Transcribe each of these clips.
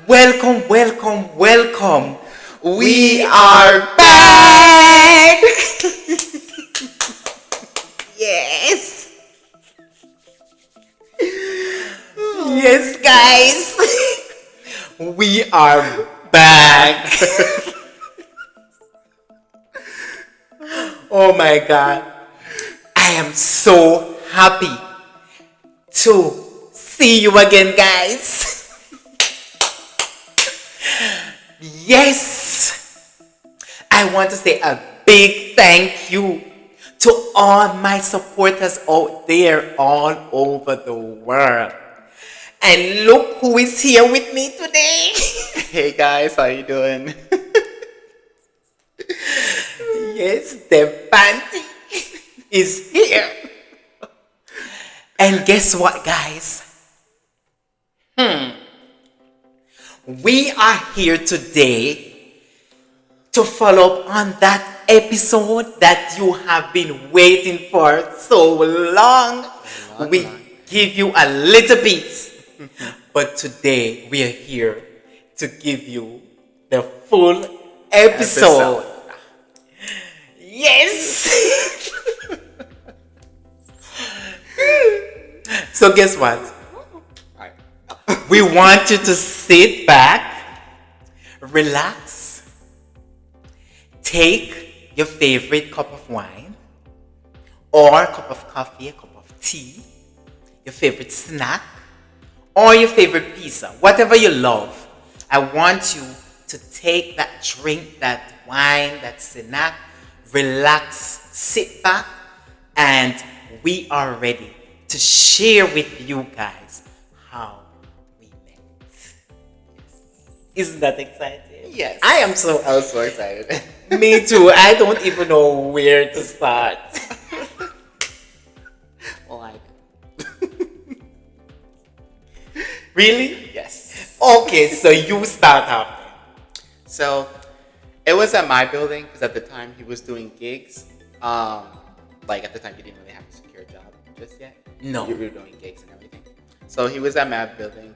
Welcome, welcome, welcome. We We are are back. Yes. Yes, guys. We are back. Oh my god. I am so happy to see you again, guys. Yes. I want to say a big thank you to all my supporters out there all over the world. And look who is here with me today. Hey guys, how you doing? Yes, the panty is here. And guess what, guys? We are here today to follow up on that episode that you have been waiting for so long. We give you a little piece, but today we are here to give you the full episode. Yes. So guess what? Alright. We want you to sit back, relax, take your favorite cup of wine or a cup of coffee, a cup of tea, your favorite snack or your favorite pizza, whatever you love. I want you to take that drink, that wine, that snack, relax, sit back, and we are ready to share with you guys how we met. Isn't that exciting? Yes. I am so. I was so excited. Me too. I don't even know where to start. Like, Really? yes. Okay, so you start off. So, it was at my building because at the time he was doing gigs. Like at the time he didn't really have a secure job just yet. No. You were doing gigs and everything. So he was at my building.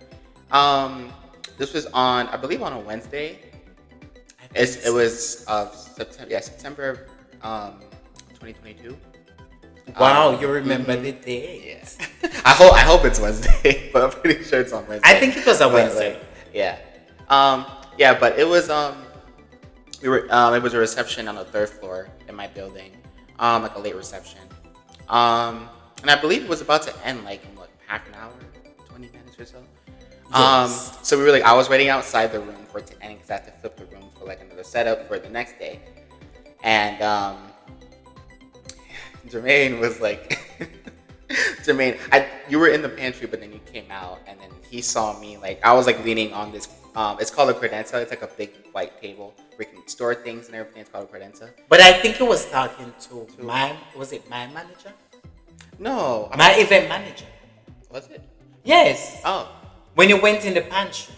This was on, I believe, on a Wednesday. It was September. Yeah, September 2022. Wow, you remember the date. Yeah. I hope it's Wednesday, but I'm pretty sure it's on Wednesday. I think it was a But, Wednesday. yeah. Yeah, but it was it was a reception on the third floor in my building. Like a late reception. And I believe it was about to end like in what, half an hour, 20 minutes or so. Yes. So we were like, I was waiting outside the room for it to end because I had to flip the room for like another setup for the next day. And Jermaine was like, Jermaine, you were in the pantry, but then you came out, and then he saw me. Like I was like leaning on this. It's called a credenza. It's like a big white table where you can store things and everything. It's called a credenza. But I think he was talking to was it my manager? No, My event manager. was it? Yes. Oh, When you went in the pantry,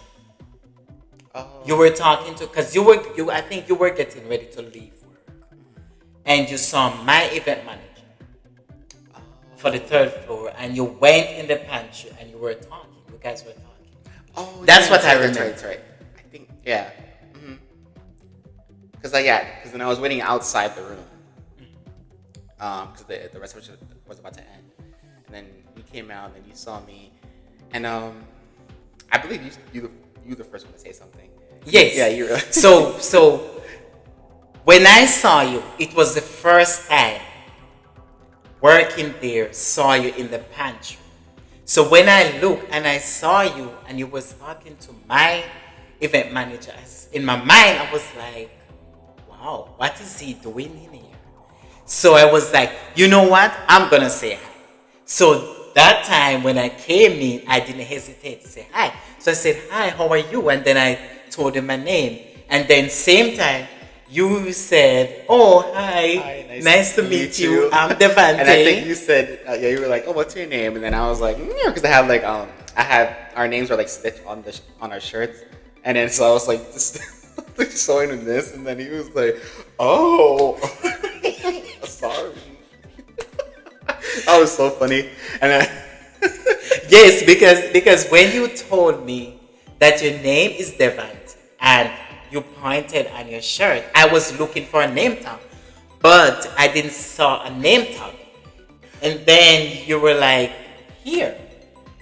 oh, you were talking to, because I think you were getting ready to leave work. And you saw my event manager for the third floor, and you went in the pantry and you were talking. You guys were talking. Oh, That's yeah, what I right, remember. That's right. I think, yeah. Because because then I was waiting outside the room. Because the reception was about to end, and then you came out, and then you saw me, and I believe you the first one to say something. Yes. Yeah, you were. So when I saw you, it was the first time working there saw you in the pantry. So when I looked and I saw you and you was talking to my event manager, in my mind I was like, wow, what is he doing in here? So I was like, you know what? I'm gonna say hi. So that time when I came in, I didn't hesitate to say hi. So I said, hi, how are you? And then I told him my name. And then same time, you said, oh, hi, nice to meet you. I'm Devante. And I think you said, you were like, oh, what's your name? And then I was like, because I have like, I have our names are like stitched on on our shirts, and then so I was like, just showing him this, and then he was like, oh, sorry. That was so funny, and then Yes, because when you told me that your name is Devant and you pointed on your shirt. I was looking for a name tag, but I didn't saw a name tag. And then you were like, here.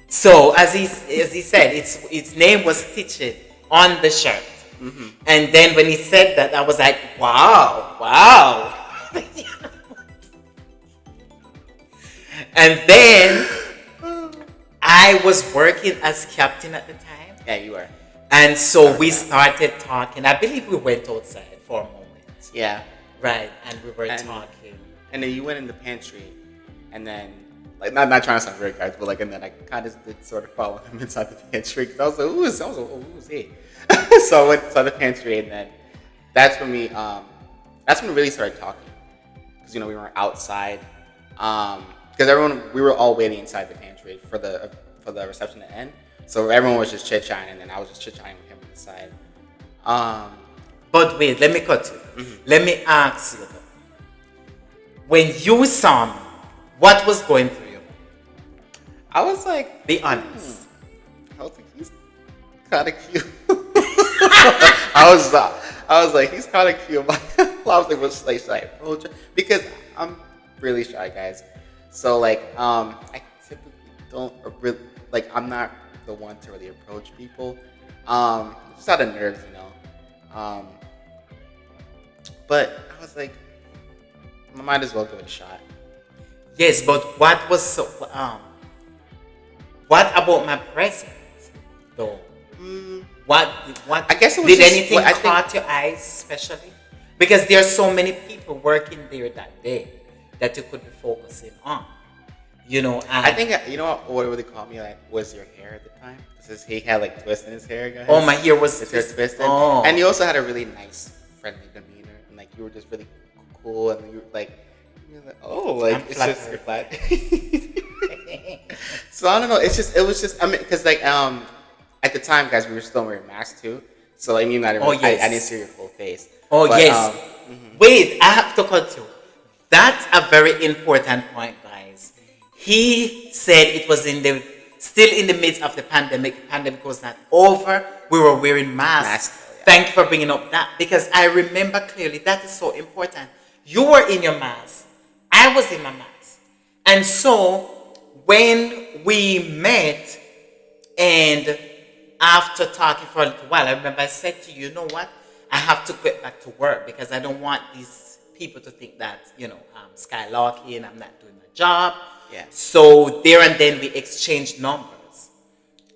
So as he said, its name was stitched on the shirt. And then when he said that, I was like, wow, wow. And then I was working as captain at the time. Yeah, you were. And so we started talking. I believe we went outside for a moment. Yeah. Right. And we were talking. And then you went in the pantry, and then like not trying to sound weird, guys, but like, and then I kind of did sort of follow him inside the pantry because I was like, who's he? So I went inside the pantry, and then that's when we really started talking because we were outside because we were all waiting inside the pantry for the reception to end. So everyone was just chit chatting, and then I was just chit chatting with him on the side. But wait, let me cut you. Let me ask you though. When you saw me, what was going through you? I was like, be honest. I was like, he's kind of cute. I was like, he's kind of cute. I was like, should I approach her? Because I'm really shy, guys. So like, I typically don't really like. I'm not the one to really approach people. Just out of nerves, But I was like, I might as well give it a shot. Yes, but what was so? What about my presence, though? What? I guess it was did just, anything caught your eyes, especially because there are so many people working there that day that you could be focusing on. I think what really caught me was your hair at the time. Because he had like twists in his hair, guys. Oh, my hair was his hair twisted. Oh. And you also had a really nice, friendly demeanor, and like you were just really cool, and you were like, it's just you're flat. So I don't know. It was just because like at the time, guys, we were still wearing masks too. So I mean, I didn't see your full face. Oh, but, yes. Wait, I have to cut you. That's a very important point, guys. He said it was still in the midst of the pandemic. The pandemic was not over. We were wearing masks. Yeah. Thank you for bringing up that, because I remember clearly that is so important. You were in your mask. I was in my mask. And so when we met and after talking for a little while, I remember I said to you, you know what? I have to get back to work because I don't want these people to think that, I'm skylarking, I'm not doing my job. Yeah. So there and then we exchanged numbers.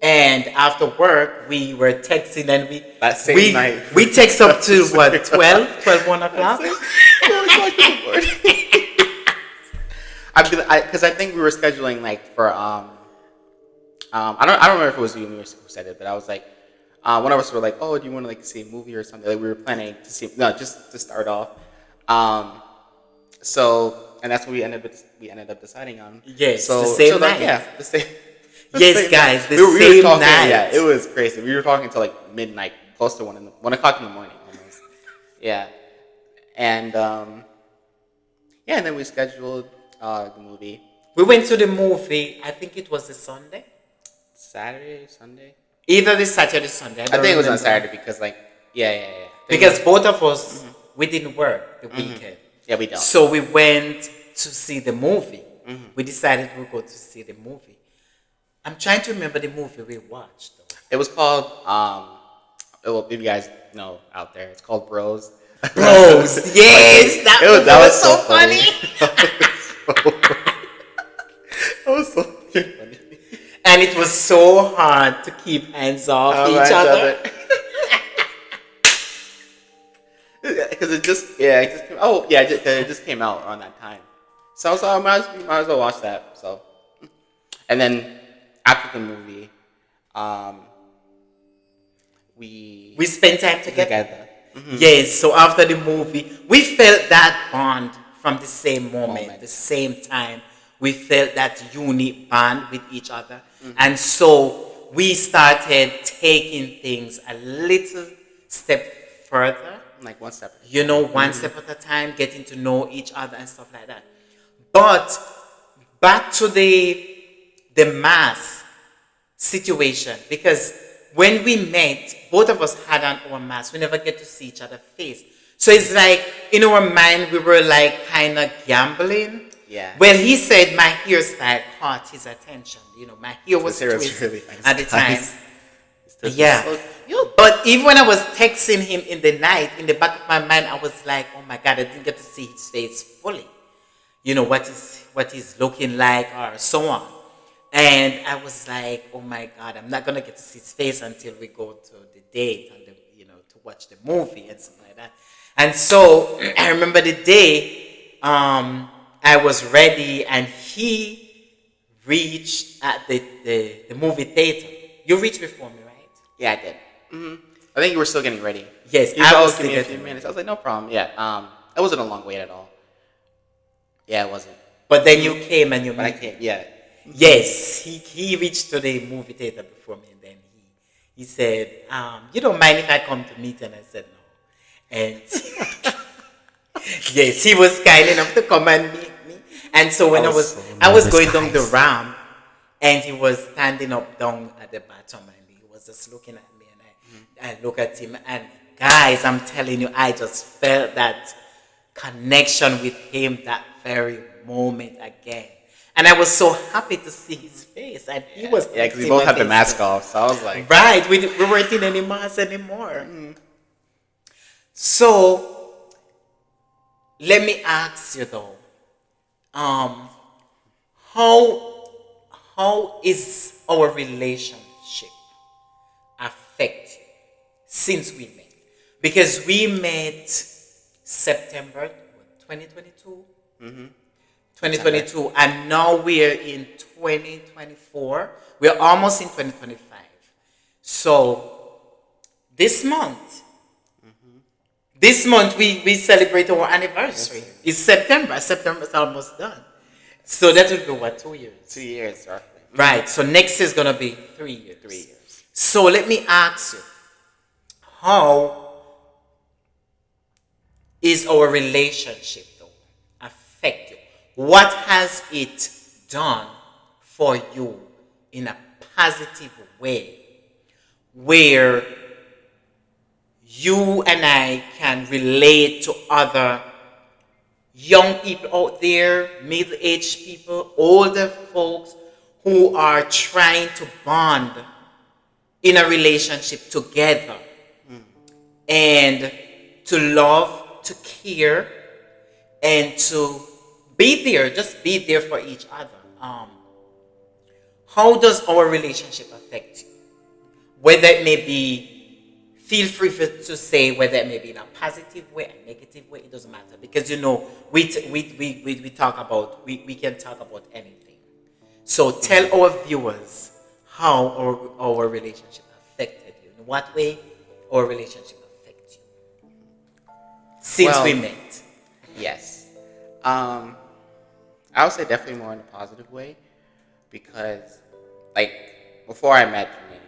And after work, we were texting and we text up to what, 1 o'clock? Because I think we were scheduling like for I don't remember if it was you who said it, but I was like, one of us were like, oh, do you want to like see a movie or something? Like we were planning to see just to start off. And that's what we ended up deciding on. Yes, so, the same night. The same. Yes, guys, the we same were talking, night. Yeah, it was crazy. We were talking till like midnight, close to 1 o'clock in the morning almost. Yeah, and and then we scheduled the movie. We went to the movie. I think it was a Sunday, Saturday, Sunday. Either this Saturday or Sunday. I think it was on Saturday because Because both of us we didn't work the weekend. Yeah, we don't. So we went to see the movie. We decided we'd go to see the movie. I'm trying to remember the movie we watched, though. It was called, if you guys know out there, it's called Bros. Bros, yes! That was so funny. That was so funny. And it was so hard to keep hands off each other. Because it just came out around that time. So I might as well watch that. So, and then after the movie, we spent time together. Yes. So after the movie, we felt that bond from the same moment. The same time. We felt that unique bond with each other, and so we started taking things a little step further. Like one step. One step at a time, getting to know each other and stuff like that. But back to the mass situation, because when we met, both of us had on our masks. We never get to see each other's face. So it's like in our mind we were like kind of gambling. Yeah. Well, he said my hairstyle caught his attention. My hair was This hair is twisted really nice, at the time. guys. This Yeah. is so But even when I was texting him in the night, in the back of my mind, I was like, oh my God, I didn't get to see his face fully. What he's looking like or so on. And I was like, oh my God, I'm not gonna get to see his face until we go to the date and to watch the movie and stuff like that. And so I remember the day I was ready and he reached at the movie theater. You reached before me, right? Yeah, I did. I think you were still getting ready. Yes, You I told was us, give still me a few getting minutes. I was like, no problem. Yeah. It wasn't a long wait at all. Yeah, it wasn't. But then you came and you But I met. can't. Yeah. Yes, he reached to the movie theater before me, and then he said, "You don't mind if I come to meet?" And I said, "No." And yes, he was kind enough to come and meet me. And so when I was going down the ramp, and he was standing up down at the bottom, and he was just looking at me, and I look at him, and guys, I'm telling you, I just felt that connection with him that very moment again. And I was so happy to see his face, and he was Yeah, because we both had the mask off, so I was like, right. We weren't in any mask anymore. So let me ask you though, um, how is our relationship affected since we met? Because we met September 2022. 2022, and now we're in 2024. We're almost in 2025. So this month we celebrate our anniversary. It's September. September's almost done. So that will be what, 2 years? 2 years, roughly. Right. So next is gonna be 3 years. 3 years. So let me ask you, how is our relationship though affected? What has it done for you in a positive way where you and I can relate to other young people out there, middle-aged people, older folks who are trying to bond in a relationship together and to love, to care, and to be there, just be there for each other. How does our relationship affect you? Whether it may be, feel free to say whether it may be in a positive way, a negative way, it doesn't matter. Because we talk about, we can talk about anything. So tell our viewers how our relationship affected you. In what way our relationship affected you since we met. Yes. I would say definitely more in a positive way because, like, before I met Jermaine,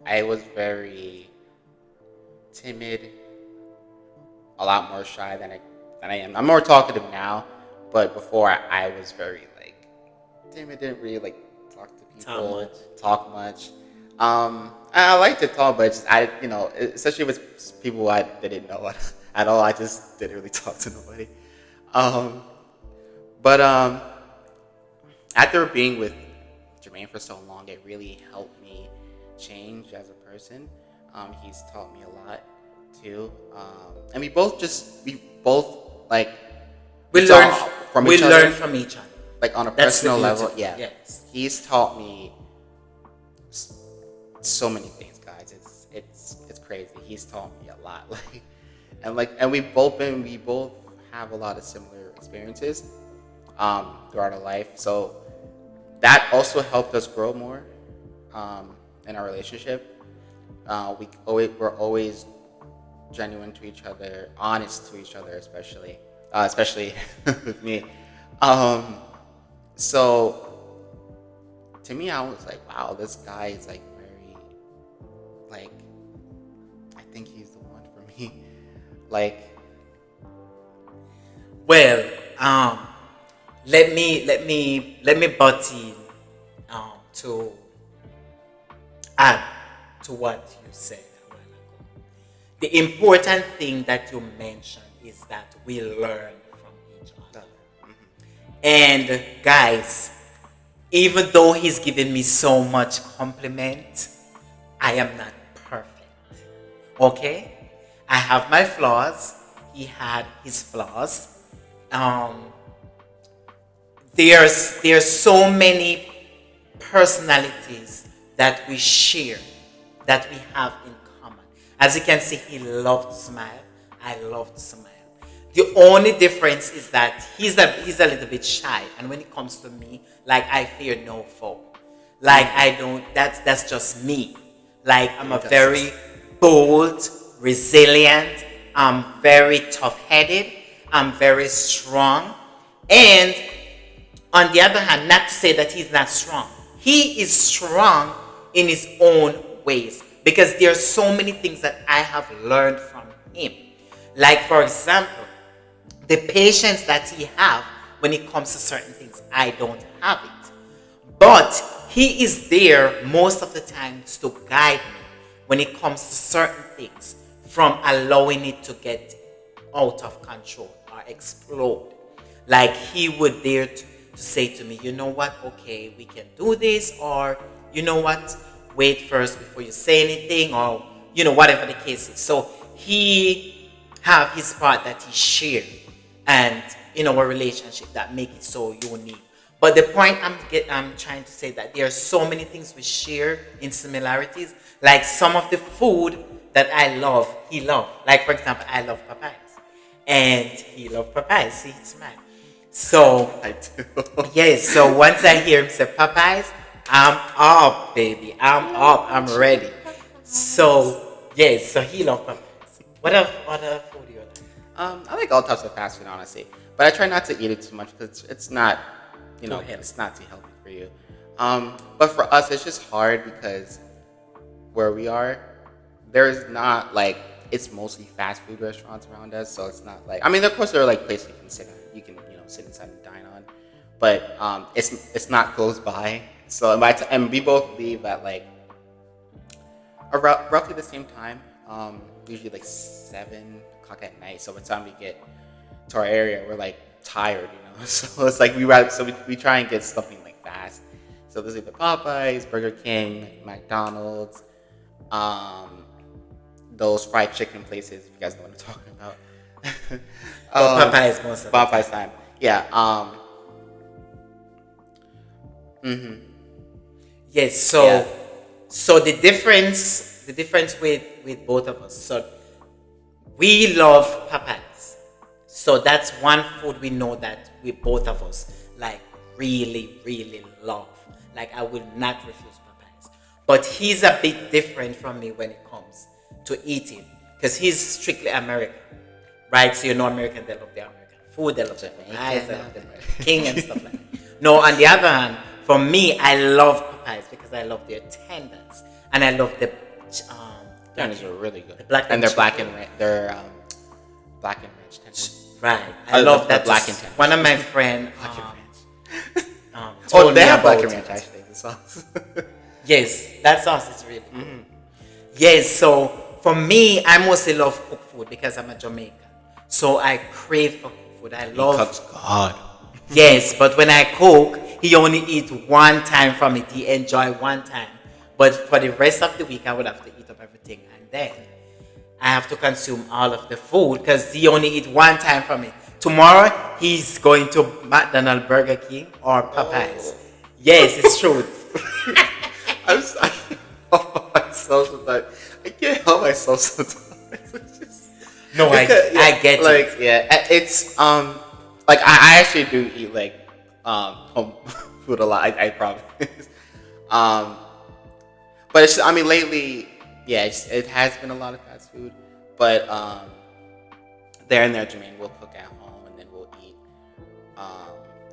I was very timid, a lot more shy than I am. I'm more talkative now, but before I was very timid, didn't really talk to people, talk much. I like to talk, but especially with people I didn't know at all, I just didn't really talk to nobody. But after being with Jermaine for so long, it really helped me change as a person. He's taught me a lot too, and we both learn from each other. Learn from each other. Like on a That's personal the level, beauty. yeah. Yes. He's taught me so many things, guys. It's crazy. He's taught me a lot. And we both have a lot of similar experiences throughout our life. So that also helped us grow more in our relationship. We're always genuine to each other, honest to each other, especially with me. So to me, I was like, wow, this guy is very I think he's the one for me. Well, let me butt in to add to what you said a while ago. The important thing that you mentioned is that we learn from each other. And guys, even though he's given me so much compliment, I am not perfect. Okay? I have my flaws. He had his flaws. Um, there's so many personalities that we share, that we have in common. As you can see, he loved to smile. I love to smile. The only difference is that he's a little bit shy, and when it comes to me, like I fear no foe. Like I don't. That's just me. Like I'm a very bold, resilient. I'm very tough-headed. I'm very strong, and on the other hand, not to say that he's not strong. He is strong in his own ways because there are so many things that I have learned from him. Like, for example, the patience that he have when it comes to certain things, I don't have it. But he is there most of the times to guide me when it comes to certain things from allowing it to get out of control or explode. Like he would dare to say to me, you know what, okay, we can do this, or you know what, wait first before you say anything, or whatever the case is. So he have his part that he share, and in our relationship that make it so unique. But the point I'm trying to say that there are so many things we share in similarities. Like some of the food that I love, he love. Like for example, I love papayas, and he love papayas. See, he smile. So I do. yes. So once I hear him say papayas, I'm up, baby. I'm up. I'm ready. So yes. So he love papayas. What other food do you like? I like all types of fast food, honestly, but I try not to eat it too much because it's not, it's not too healthy for you. But for us, it's just hard because where we are, there's not like it's mostly fast food restaurants around us, so it's not like of course there are like places you can sit inside and dine on, but it's not close by. So and we both leave at like around roughly the same time, usually like 7 o'clock at night. So by the time we get to our area, we're like tired, So it's like we try and get something like fast. So there's either Popeyes, Burger King, McDonald's, those fried chicken places. If you guys know what I'm talking about. Well, Popeyes most of the time. Popeyes time, yeah. Yes. So Yeah. so the difference with both of us. So we love Popeyes. So that's one food we know that we both of us like really, really love. Like I will not refuse Popeyes. But he's a bit different from me when it comes to eating. Because he's strictly American. Right? So American, they love their American food, they love their Popeyes, they love their American King and stuff like that. No, on the other hand, for me, I love Popeyes because I love their tenders. And I love the Tenders are really good. And they're black and black and ranch tenders. Right. I love that. Black and ranch. One of my friends Oh, told they me have black about and ranch it. actually. The sauce. Yes, that sauce is really good. Yes, so for me, I mostly love cooked food because I'm a Jamaican. So I crave for cooked food. I love. God. Yes, but when I cook, he only eat one time from it. He enjoy one time. But for the rest of the week, I would have to eat up everything, and then I have to consume all of the food because he only eat one time from it. Tomorrow, he's going to McDonald's, Burger King, or Popeyes. Yes, it's true. I'm sorry. Oh, myself sometimes. I can't help myself sometimes. It's just, No, I get like, it. yeah, it's like I actually do eat like home food a lot. I promise. But it's lately, yeah, it has been a lot of fast food. But there and there, Jermaine will cook at home, and then we'll eat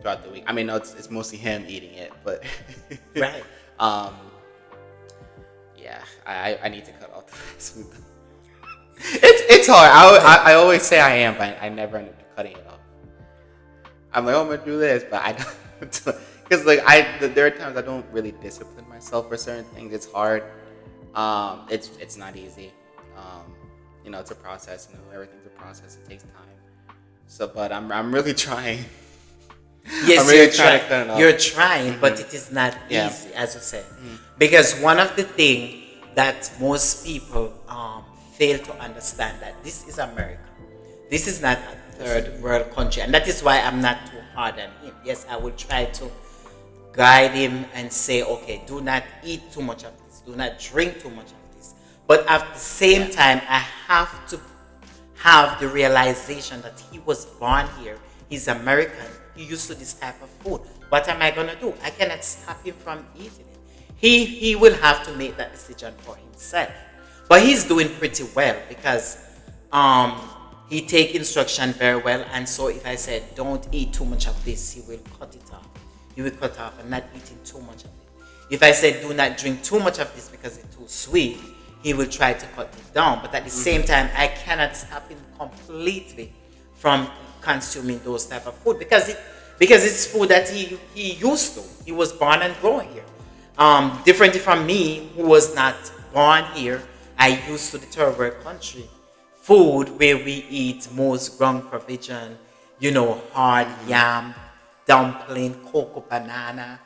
throughout the week. No, it's mostly him eating it, but Right. yeah, I need to cut off the fast food. It's hard. I always say I am, but I never end up cutting it off. I'm like, oh, I'm gonna do this, but I don't, because like there are times I don't really discipline myself for certain things. It's hard, It's not easy. Um, it's a process. Everything's a process. It takes time. So, but I'm really trying. I'm Yes, really trying to cut it off. you're trying, but it is not Yeah. easy, as you said. Because one of the things that most people fail to understand that this is America. This is not a third world country. And that is why I'm not too hard on him. Yes, I will try to guide him and say, okay, do not eat too much of this, do not drink too much of this. But at the same time, I have to have the realization that he was born here, he's American, he used to this type of food. What am I gonna do? I cannot stop him from eating it. He will have to make that decision for himself. But he's doing pretty well because um he take instruction very well, and so if I said don't eat too much of this, he will cut it off. He will cut off and not eating too much of it. If I said do not drink too much of this because it's too sweet, he will try to cut it down. But at the same time, I cannot stop him completely from consuming those type of food because it's food that he used to. He was born and grown here. Differently from me, who was not born here, I used to the third world country food where we eat most ground provision, hard yam, dumpling, cocoa, banana,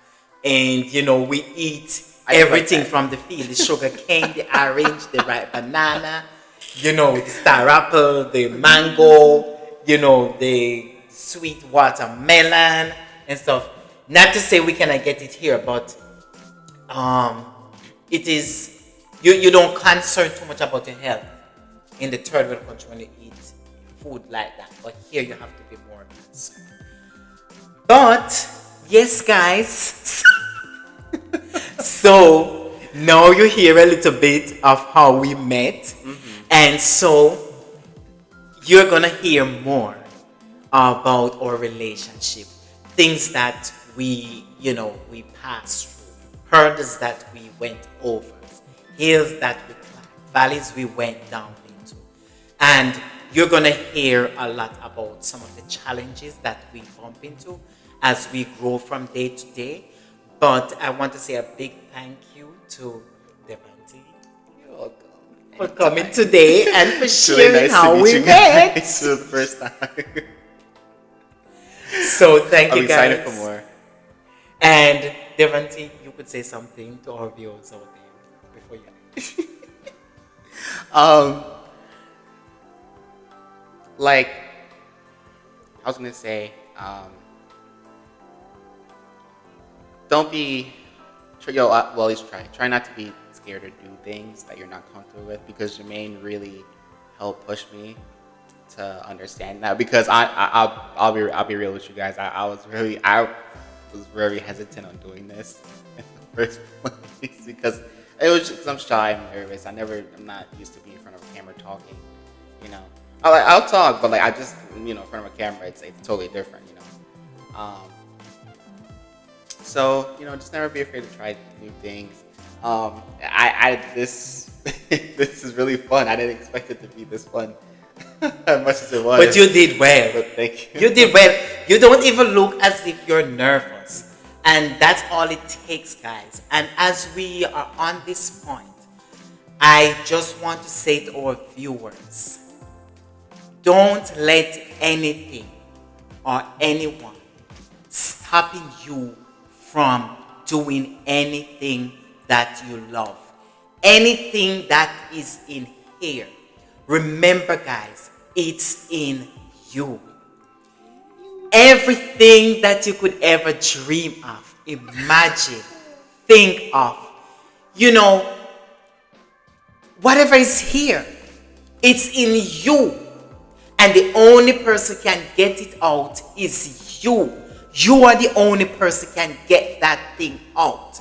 and we eat I didn't like everything that. from the field: the sugar cane, the orange, the ripe banana, the star apple, the mango, the sweet watermelon and stuff. Not to say we cannot get it here, but um, it is you don't concern too much about your health in the third world country when you eat food like that. But here you have to be more concerned. But yes, guys. So now you hear a little bit of how we met, and so you're gonna hear more about our relationship, things that we passed through, hurdles that we went over, hills that we climbed, valleys we went down into, and you're gonna hear a lot about some of the challenges that we bump into as we grow from day to day. But I want to say a big thank you to Devante You're welcome. for coming today and for It's really sharing nice how to meet we you met. guys for the first time. So thank I'm you excited guys. for more. And Devante, you could say something to our viewers out there before you. Um, like I was gonna say, don't be, well, at least try not to be scared to do things that you're not comfortable with, because Jermaine really helped push me to understand that. Because I'll be real with you guys. I was very hesitant on doing this in the first place because it was just, 'cause I'm shy, I'm nervous. I'm not used to being in front of a camera talking. You know, I'll talk, but like I just in front of a camera, it's totally different. So just never be afraid to try new things. I this this is really fun. I didn't expect it to be this fun as much as it was. But you did well. But thank you. You did well. You don't even look as if you're nervous. And that's all it takes, guys. And as we are on this point, I just want to say to our viewers, don't let anything or anyone stopping you from doing anything that you love. Anything that is in here. Remember, guys, it's in you. Everything that you could ever dream of, imagine, think of, whatever is here, it's in you. And the only person can get it out is you. You are the only person can get that thing out.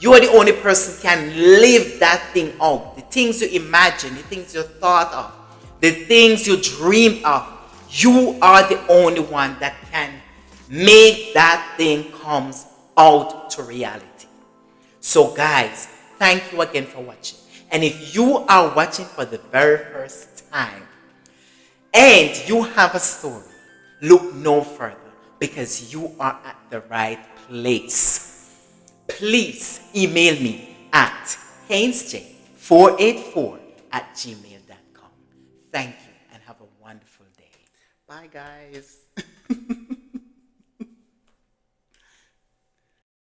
You are the only person can live that thing out. The things you imagine, the things you thought of, the things you dream of. You are the only one that can make that thing comes out to reality. So guys, thank you again for watching. And if you are watching for the very first time and you have a story, look no further, because you are at the right place. Please email me at HainesJ 484 at gmail.com. Thank you and have a wonderful day. Bye, guys.